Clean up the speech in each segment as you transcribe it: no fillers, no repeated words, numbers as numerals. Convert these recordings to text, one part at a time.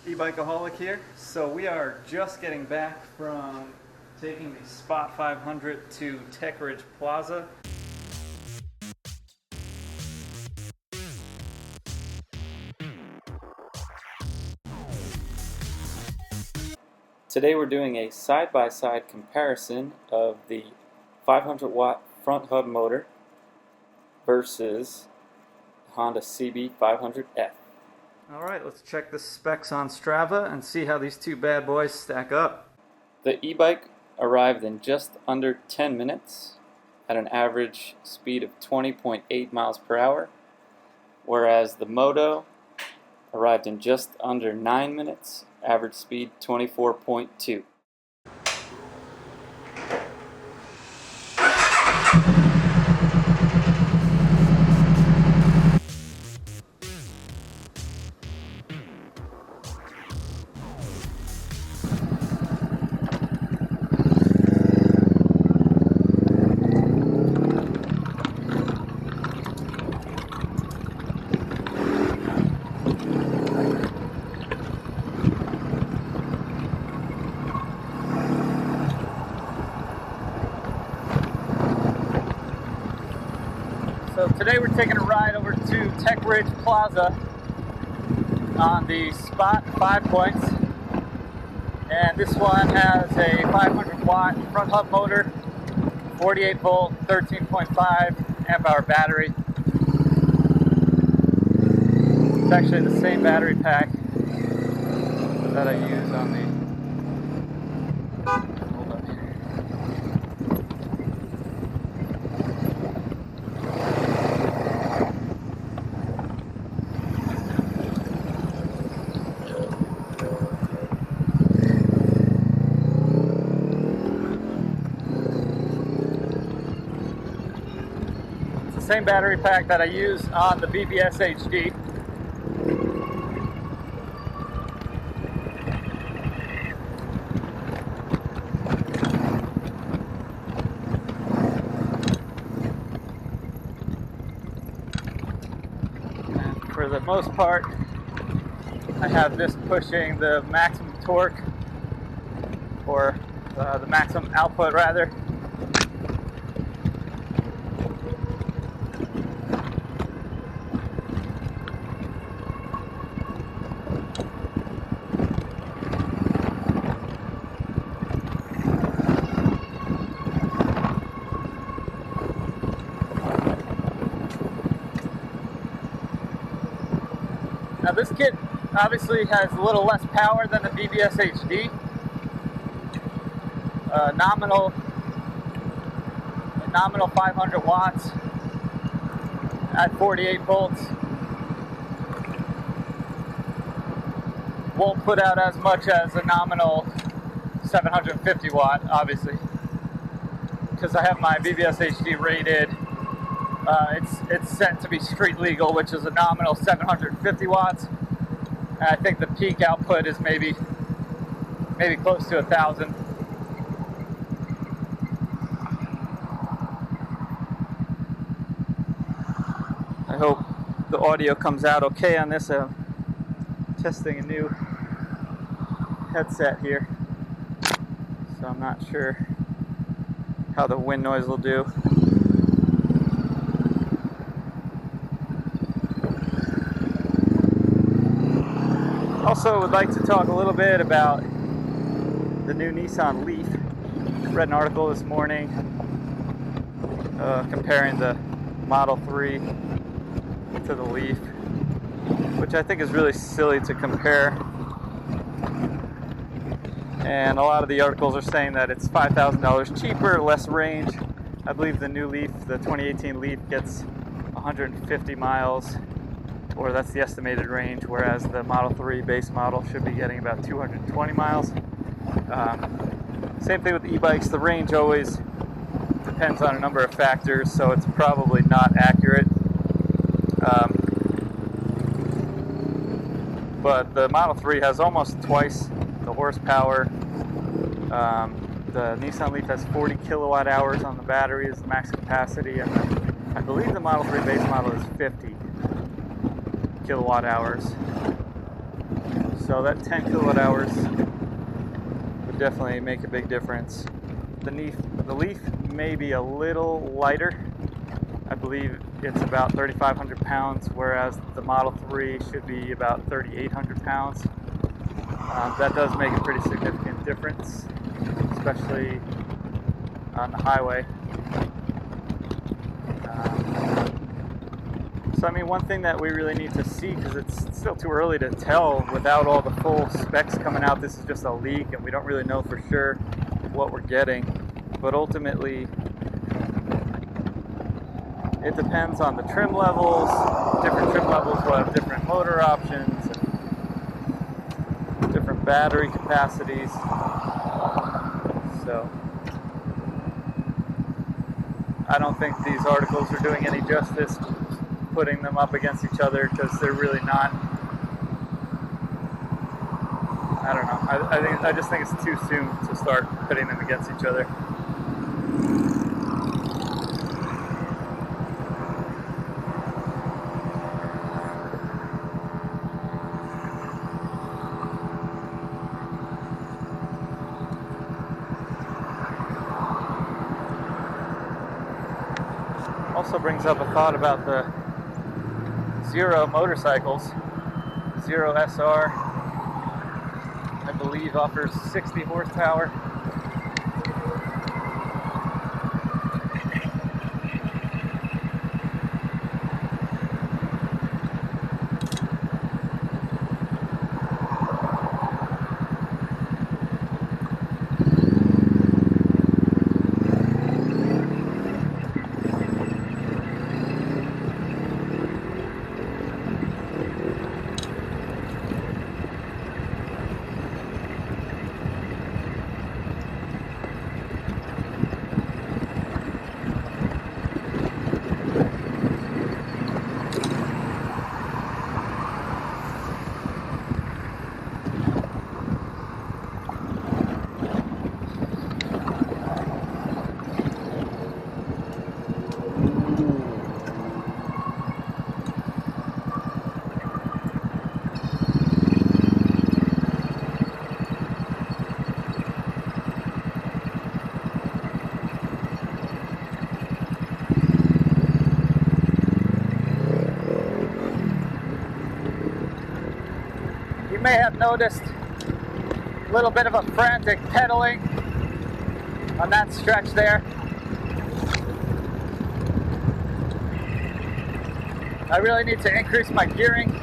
eBikeaholic here. So we are just getting back from taking the Spot 500 to Tech Ridge Plaza. Today we're doing a side-by-side comparison of the 500 watt front hub motor versus Honda CB500F. Alright, let's check the specs on Strava and see how these two bad boys stack up. The e-bike arrived in just under 10 minutes at an average speed of 20.8 miles per hour, whereas the Moto arrived in just under 9 minutes, average speed 24.2. So today we're taking a ride over to Tech Ridge Plaza on the Spot 5 points, and this one has a 500 watt front hub motor, 48 volt, 13.5 amp hour battery. It's actually the same battery pack that I use on the same battery pack that I use on the BBS HD. And for the most part, I have this pushing the maximum torque, or the maximum output rather. Now this kit obviously has a little less power than the BBS HD. Nominal 500 watts at 48 volts. Won't put out as much as a nominal 750 watt, obviously, because I have my BBS HD rated. It's set to be street legal, which is a nominal 750 watts. And I think the peak output is maybe close to 1,000. I hope the audio comes out okay on this. I'm testing a new headset here, so I'm not sure how the wind noise will do. Also would like to talk a little bit about the new Nissan Leaf. Read an article this morning comparing the Model 3 to the Leaf, which I think is really silly to compare. And a lot of the articles are saying that it's $5,000 cheaper, less range. I believe the new Leaf, the 2018 Leaf, gets 150 miles, or that's the estimated range, whereas the Model 3 base model should be getting about 220 miles. Same thing with e-bikes. The range always depends on a number of factors, so it's probably not accurate. But the Model 3 has almost twice the horsepower. The Nissan Leaf has 40 kilowatt hours on the battery as the max capacity, and I believe the Model 3 base model is 50 kilowatt hours. So that 10 kilowatt hours would definitely make a big difference. The Leaf may be a little lighter. I believe it's about 3,500 pounds, whereas the Model 3 should be about 3,800 pounds. That does make a pretty significant difference, especially on the highway. So I mean, one thing that we really need to see, because it's still too early to tell without all the full specs coming out, this is just a leak and we don't really know for sure what we're getting. But ultimately, it depends on the trim levels. Different trim levels will have different motor options, and different battery capacities. So I don't think these articles are doing any justice putting them up against each other, because they're really not. I don't know. I just think it's too soon to start putting them against each other. Also brings up a thought about the Zero motorcycles. Zero SR, I believe, offers 60 horsepower. You may have noticed a little bit of a frantic pedaling on that stretch there. I really need to increase my gearing.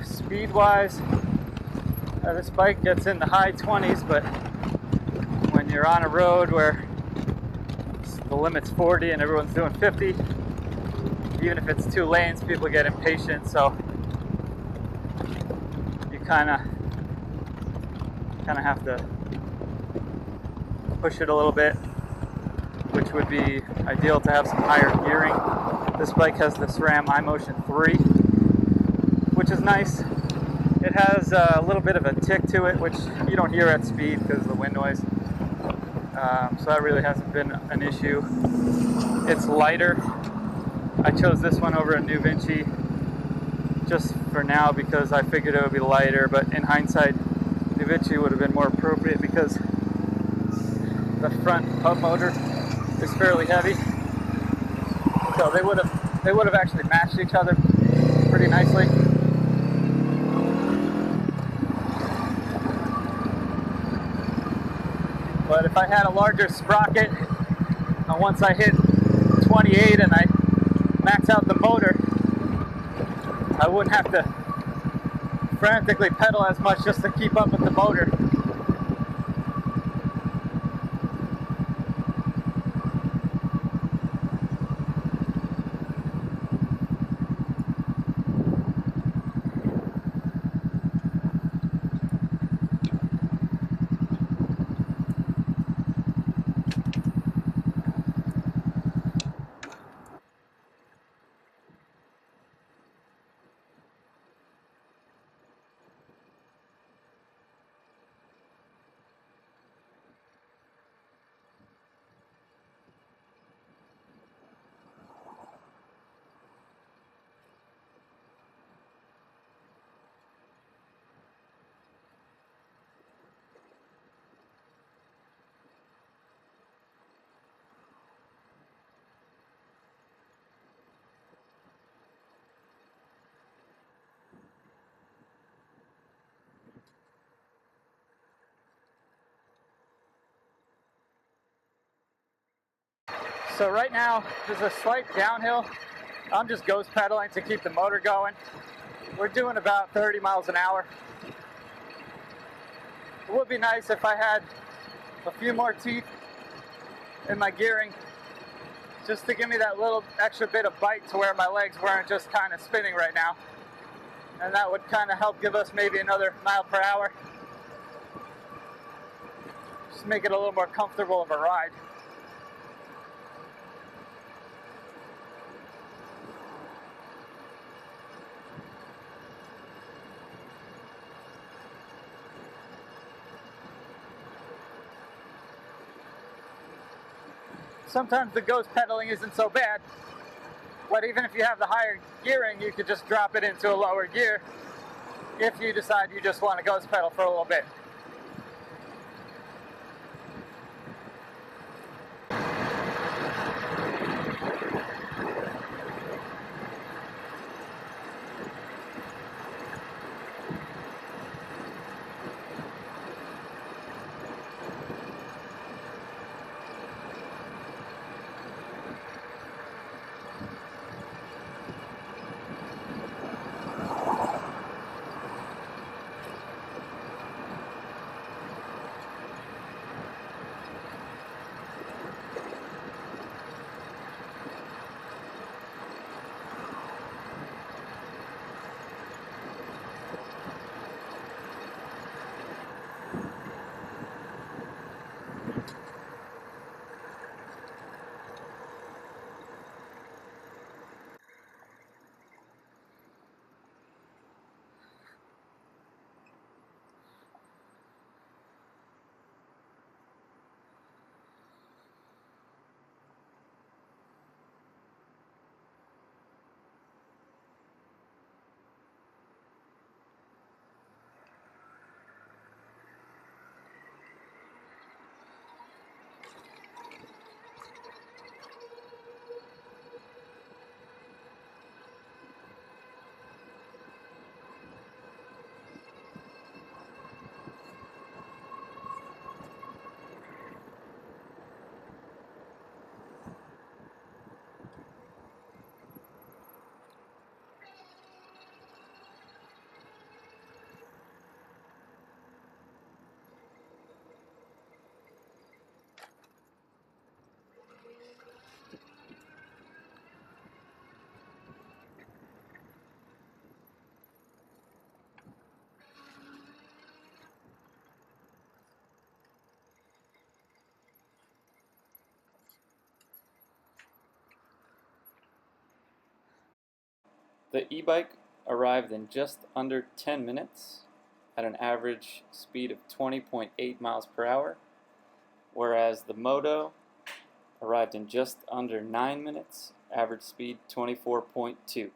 Speed-wise, this bike gets in the high 20s, but when you're on a road where the limit's 40 and everyone's doing 50, even if it's 2 lanes, people get impatient, so you kind of have to push it a little bit, which would be ideal to have some higher gearing. This bike has the SRAM iMotion 3, which is nice. It has a little bit of a tick to it, which you don't hear at speed because of the wind noise. So that really hasn't been an issue. It's lighter. I chose this one over a New Vinci just for now because I figured it would be lighter, but in hindsight, New Vinci would have been more appropriate because the front hub motor is fairly heavy. So they would have actually matched each other pretty nicely. But if I had a larger sprocket, and once I hit 28 and I max out the motor, I wouldn't have to frantically pedal as much just to keep up with the motor. So right now, there's a slight downhill. I'm just ghost pedaling to keep the motor going. We're doing about 30 miles an hour. It would be nice if I had a few more teeth in my gearing, just to give me that little extra bit of bite to where my legs weren't just kind of spinning right now. And that would kind of help give us maybe another mile per hour. Just make it a little more comfortable of a ride. Sometimes the ghost pedaling isn't so bad, but even if you have the higher gearing, you could just drop it into a lower gear if you decide you just want to ghost pedal for a little bit. The e-bike arrived in just under 10 minutes at an average speed of 20.8 miles per hour, whereas the Moto arrived in just under 9 minutes, average speed 24.2.